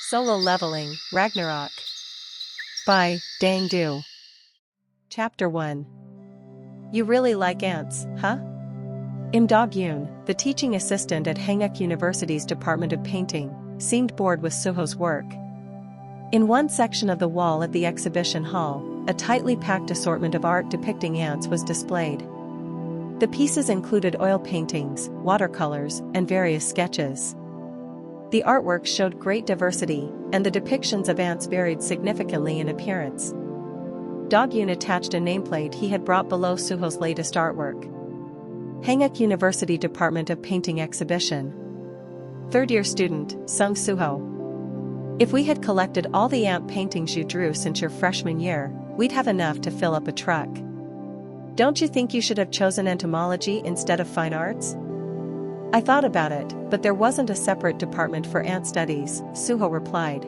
Solo Leveling, Ragnarok. By Dang Du. Chapter 1. You really like ants, huh? Im Dog-yoon, the teaching assistant at Hanguk University's Department of Painting, seemed bored with Suho's work. In one section of the wall at the exhibition hall, a tightly packed assortment of art depicting ants was displayed. The pieces included oil paintings, watercolors, and various sketches. The artwork showed great diversity, and the depictions of ants varied significantly in appearance. Dog-yoon attached a nameplate he had brought below Suho's latest artwork. Hanguk University Department of Painting Exhibition. Third-year student, Sung Suho. If we had collected all the ant paintings you drew since your freshman year, we'd have enough to fill up a truck. Don't you think you should have chosen entomology instead of fine arts? I thought about it, but there wasn't a separate department for ant studies, Suho replied.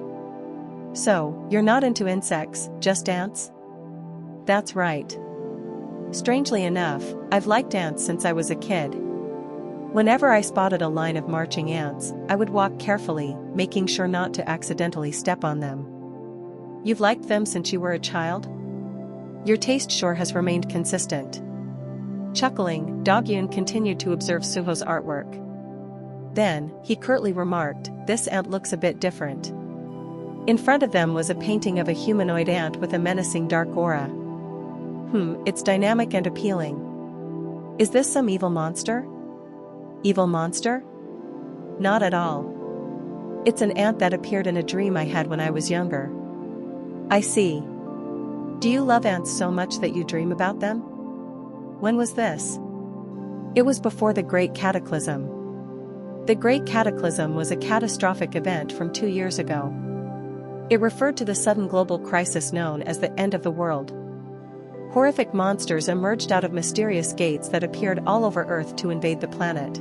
So, you're not into insects, just ants? That's right. Strangely enough, I've liked ants since I was a kid. Whenever I spotted a line of marching ants, I would walk carefully, making sure not to accidentally step on them. You've liked them since you were a child? Your taste sure has remained consistent. Chuckling, Dog-yoon continued to observe Suho's artwork. Then, he curtly remarked, "This ant looks a bit different." In front of them was a painting of a humanoid ant with a menacing dark aura. It's dynamic and appealing. Is this some evil monster? Evil monster? Not at all. It's an ant that appeared in a dream I had when I was younger. I see. Do you love ants so much that you dream about them? When was this? It was before the Great Cataclysm. The Great Cataclysm was a catastrophic event from 2 years ago. It referred to the sudden global crisis known as the end of the world. Horrific monsters emerged out of mysterious gates that appeared all over Earth to invade the planet.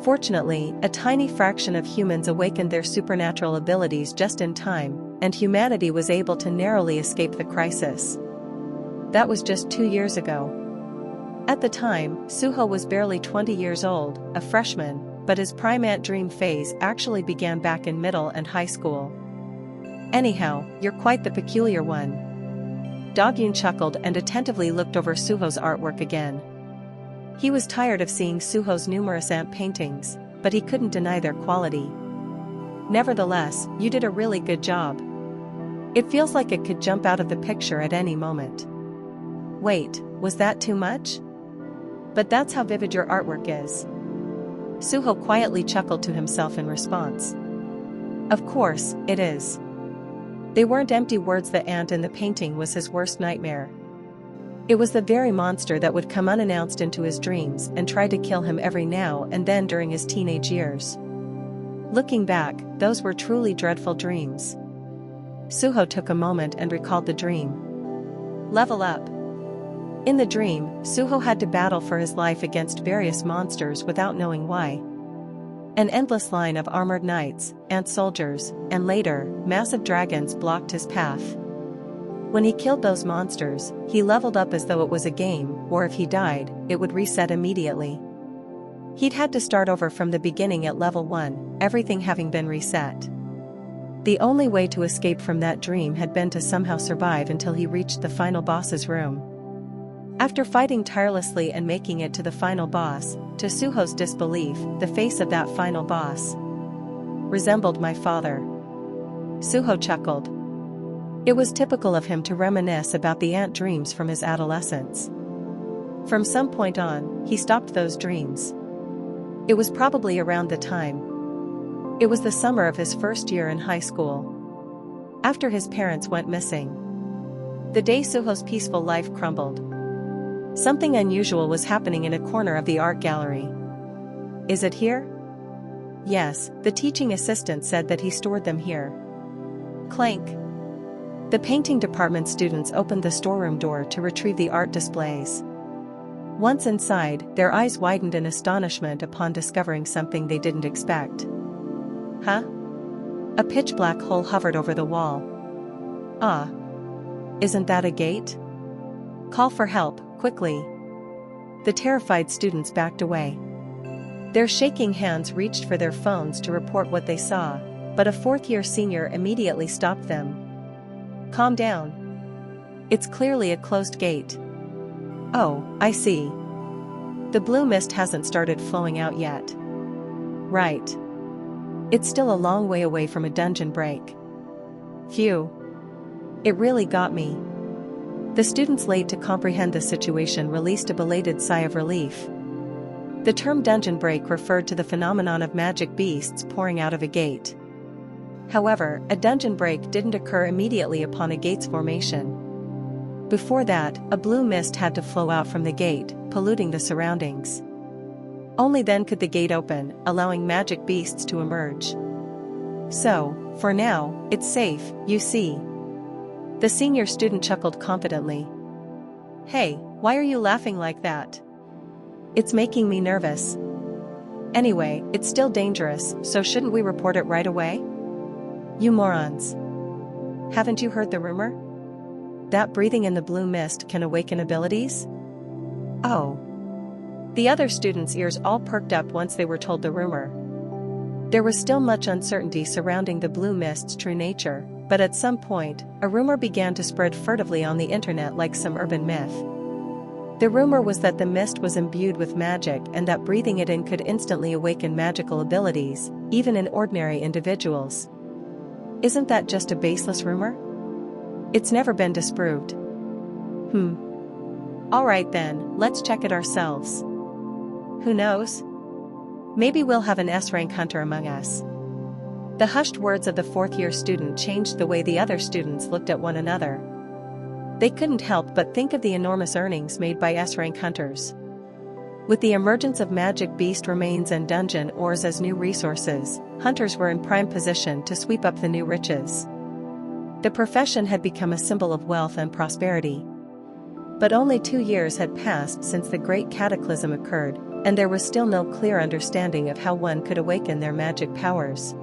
Fortunately, a tiny fraction of humans awakened their supernatural abilities just in time, and humanity was able to narrowly escape the crisis. That was just 2 years ago. At the time, Suho was barely 20 years old, a freshman, but his prime ant dream phase actually began back in middle and high school. Anyhow, you're quite the peculiar one. Dog-yoon chuckled and attentively looked over Suho's artwork again. He was tired of seeing Suho's numerous ant paintings, but he couldn't deny their quality. Nevertheless, you did a really good job. It feels like it could jump out of the picture at any moment. Wait, was that too much? But that's how vivid your artwork is. Suho quietly chuckled to himself in response. Of course, it is. They weren't empty words. The ant in the painting was his worst nightmare. It was the very monster that would come unannounced into his dreams and try to kill him every now and then during his teenage years. Looking back, those were truly dreadful dreams. Suho took a moment and recalled the dream. Level up. In the dream, Suho had to battle for his life against various monsters without knowing why. An endless line of armored knights, ant soldiers, and later, massive dragons blocked his path. When he killed those monsters, he leveled up as though it was a game, or if he died, it would reset immediately. He'd had to start over from the beginning at level 1, everything having been reset. The only way to escape from that dream had been to somehow survive until he reached the final boss's room. After fighting tirelessly and making it to the final boss, to Suho's disbelief, the face of that final boss resembled my father. Suho chuckled. It was typical of him to reminisce about the ant dreams from his adolescence. From some point on, he stopped those dreams. It was probably around the time. It was the summer of his first year in high school. After his parents went missing. The day Suho's peaceful life crumbled. Something unusual was happening in a corner of the art gallery. Is it here? Yes, the teaching assistant said that he stored them here. Clank. The painting department students opened the storeroom door to retrieve the art displays. Once inside, their eyes widened in astonishment upon discovering something they didn't expect. Huh? A pitch-black hole hovered over the wall. Ah. Isn't that a gate? Call for help, quickly. The terrified students backed away. Their shaking hands reached for their phones to report what they saw, but a fourth-year senior immediately stopped them. Calm down. It's clearly a closed gate. Oh, I see. The blue mist hasn't started flowing out yet. Right. It's still a long way away from a dungeon break. Phew. It really got me. The students late to comprehend the situation released a belated sigh of relief. The term dungeon break referred to the phenomenon of magic beasts pouring out of a gate. However, a dungeon break didn't occur immediately upon a gate's formation. Before that, a blue mist had to flow out from the gate, polluting the surroundings. Only then could the gate open, allowing magic beasts to emerge. So, for now, it's safe, you see. The senior student chuckled confidently. Hey, why are you laughing like that? It's making me nervous. Anyway, it's still dangerous, so shouldn't we report it right away? You morons. Haven't you heard the rumor? That breathing in the blue mist can awaken abilities? Oh. The other students' ears all perked up once they were told the rumor. There was still much uncertainty surrounding the blue mist's true nature, but at some point, a rumor began to spread furtively on the internet like some urban myth. The rumor was that the mist was imbued with magic and that breathing it in could instantly awaken magical abilities, even in ordinary individuals. Isn't that just a baseless rumor? It's never been disproved. Alright then, let's check it ourselves. Who knows? Maybe we'll have an S-rank hunter among us. The hushed words of the fourth-year student changed the way the other students looked at one another. They couldn't help but think of the enormous earnings made by S-rank hunters. With the emergence of magic beast remains and dungeon ores as new resources, hunters were in prime position to sweep up the new riches. The profession had become a symbol of wealth and prosperity. But only 2 years had passed since the Great Cataclysm occurred, and there was still no clear understanding of how one could awaken their magic powers.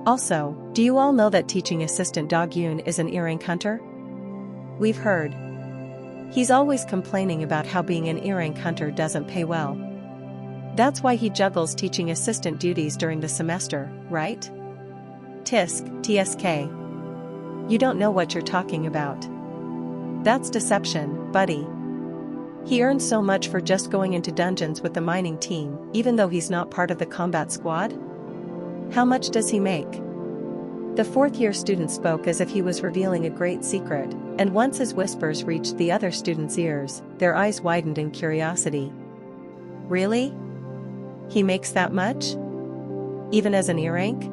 Also, do you all know that teaching assistant Dog Yoon is an earring hunter? We've heard. He's always complaining about how being an earring hunter doesn't pay well. That's why he juggles teaching assistant duties during the semester, right? TSK. You don't know what you're talking about. That's deception, buddy. He earns so much for just going into dungeons with the mining team, even though he's not part of the combat squad? How much does he make? The fourth-year student spoke as if he was revealing a great secret, and once his whispers reached the other students' ears, their eyes widened in curiosity. Really? He makes that much? Even as an E-rank?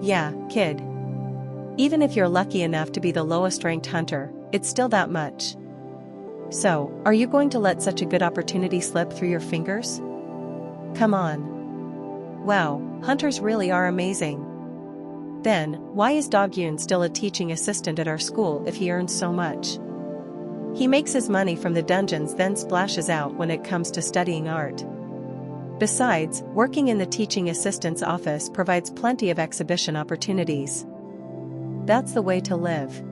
Yeah, kid. Even if you're lucky enough to be the lowest-ranked hunter, it's still that much. So, are you going to let such a good opportunity slip through your fingers? Come on. Wow, hunters really are amazing. Then, why is Dog Yoon still a teaching assistant at our school if he earns so much? He makes his money from the dungeons then splashes out when it comes to studying art. Besides, working in the teaching assistant's office provides plenty of exhibition opportunities. That's the way to live.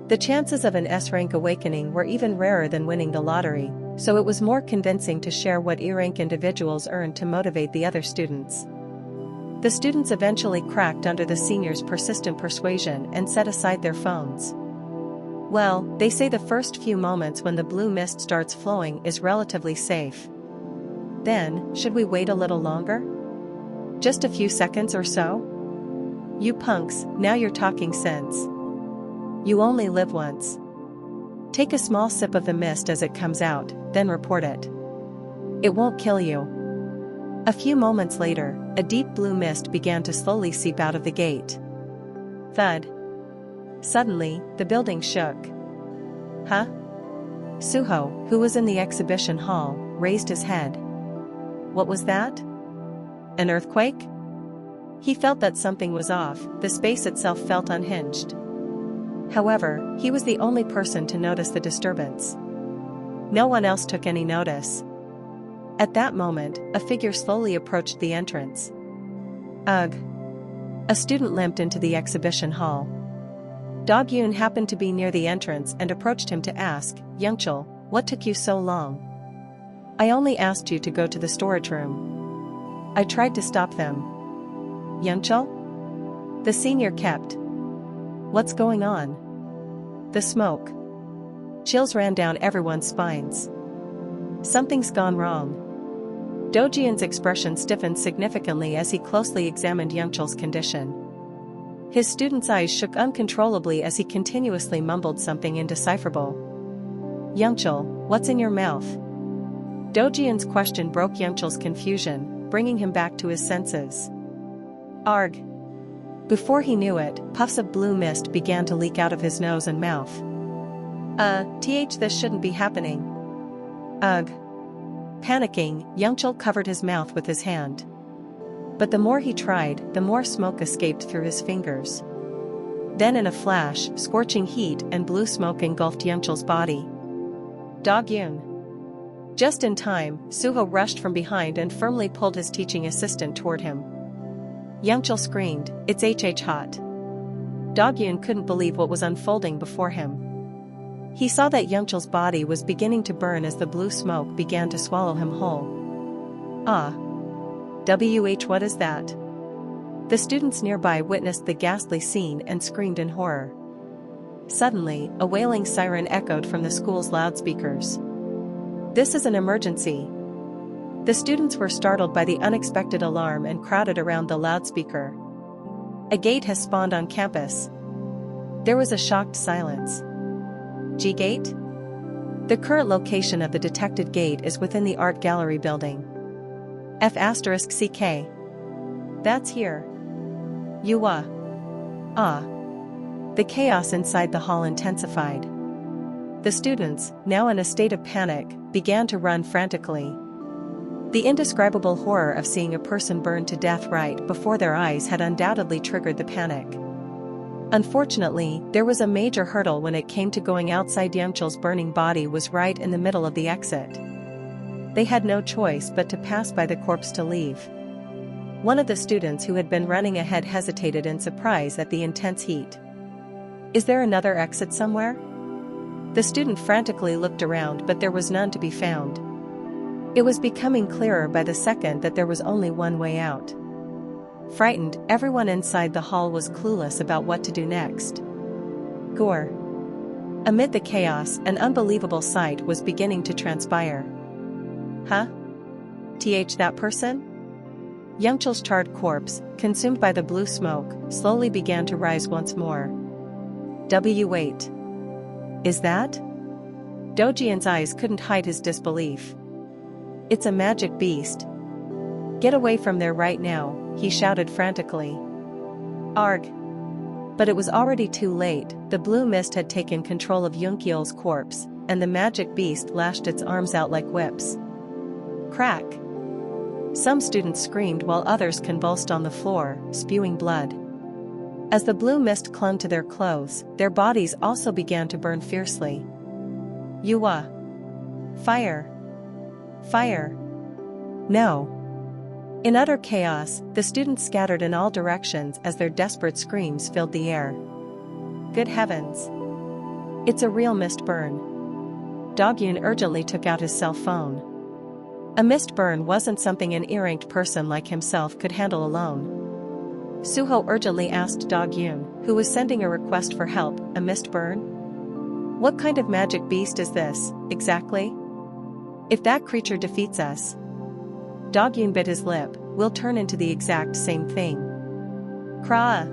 The chances of an S-rank awakening were even rarer than winning the lottery, so it was more convincing to share what E-rank individuals earned to motivate the other students. The students eventually cracked under the seniors' persistent persuasion and set aside their phones. Well, they say the first few moments when the blue mist starts flowing is relatively safe. Then, should we wait a little longer? Just a few seconds or so? You punks, now you're talking sense. You only live once. Take a small sip of the mist as it comes out, then report it. It won't kill you. A few moments later, a deep blue mist began to slowly seep out of the gate. Thud. Suddenly, the building shook. Huh? Suho, who was in the exhibition hall, raised his head. What was that? An earthquake? He felt that something was off, the space itself felt unhinged. However, he was the only person to notice the disturbance. No one else took any notice. At that moment, a figure slowly approached the entrance. Ugh. A student limped into the exhibition hall. Dog Yoon happened to be near the entrance and approached him to ask, Youngchul, what took you so long? I only asked you to go to the storage room. I tried to stop them. Youngchul? The senior kept. What's going on? The smoke. Chills ran down everyone's spines. Something's gone wrong. Dojian's expression stiffened significantly as he closely examined Youngchul's condition. His student's eyes shook uncontrollably as he continuously mumbled something indecipherable. Youngchul, what's in your mouth? Dojian's question broke Youngchul's confusion, bringing him back to his senses. Arg. Before he knew it, puffs of blue mist began to leak out of his nose and mouth. This shouldn't be happening. Ugh. Panicking, Youngchul covered his mouth with his hand. But the more he tried, the more smoke escaped through his fingers. Then in a flash, scorching heat and blue smoke engulfed Youngchul's body. Dog-Yun. Just in time, Suho rushed from behind and firmly pulled his teaching assistant toward him. Youngchul screamed, "It's hot." Dog-Yun couldn't believe what was unfolding before him. He saw that Youngchul's body was beginning to burn as the blue smoke began to swallow him whole. What is that? The students nearby witnessed the ghastly scene and screamed in horror. Suddenly, a wailing siren echoed from the school's loudspeakers. This is an emergency. The students were startled by the unexpected alarm and crowded around the loudspeaker. A gate has spawned on campus. There was a shocked silence. G-Gate? The current location of the detected gate is within the art gallery building. F***CK. That's here. Yuwa. The chaos inside the hall intensified. The students, now in a state of panic, began to run frantically. The indescribable horror of seeing a person burned to death right before their eyes had undoubtedly triggered the panic. Unfortunately, there was a major hurdle when it came to going outside. Youngchul's burning body was right in the middle of the exit. They had no choice but to pass by the corpse to leave. One of the students who had been running ahead hesitated in surprise at the intense heat. Is there another exit somewhere? The student frantically looked around, but there was none to be found. It was becoming clearer by the second that there was only one way out. Frightened, everyone inside the hall was clueless about what to do next. Gore. Amid the chaos, an unbelievable sight was beginning to transpire. Huh? That person? Youngchul's charred corpse, consumed by the blue smoke, slowly began to rise once more. Wait. Is that? Dojian's eyes couldn't hide his disbelief. It's a magic beast. Get away from there right now, he shouted frantically. Arg. But it was already too late. The blue mist had taken control of Youngchul's corpse, and the magic beast lashed its arms out like whips. Crack. Some students screamed while others convulsed on the floor, spewing blood. As the blue mist clung to their clothes, their bodies also began to burn fiercely. Yuwa. Fire. Fire. No. In utter chaos, the students scattered in all directions as their desperate screams filled the air. Good heavens. It's a real mist burn. Dog-Yun urgently took out his cell phone. A mist burn wasn't something an errant person like himself could handle alone. Suho urgently asked Dog-Yun, who was sending a request for help. A mist burn? What kind of magic beast is this, exactly? If that creature defeats us, Dog-Yun bit his lip, we'll turn into the exact same thing. Kraa!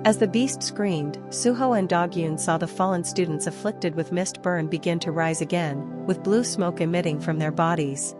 As the beast screamed, Suho and Dog-Yun saw the fallen students afflicted with mist burn begin to rise again, with blue smoke emitting from their bodies.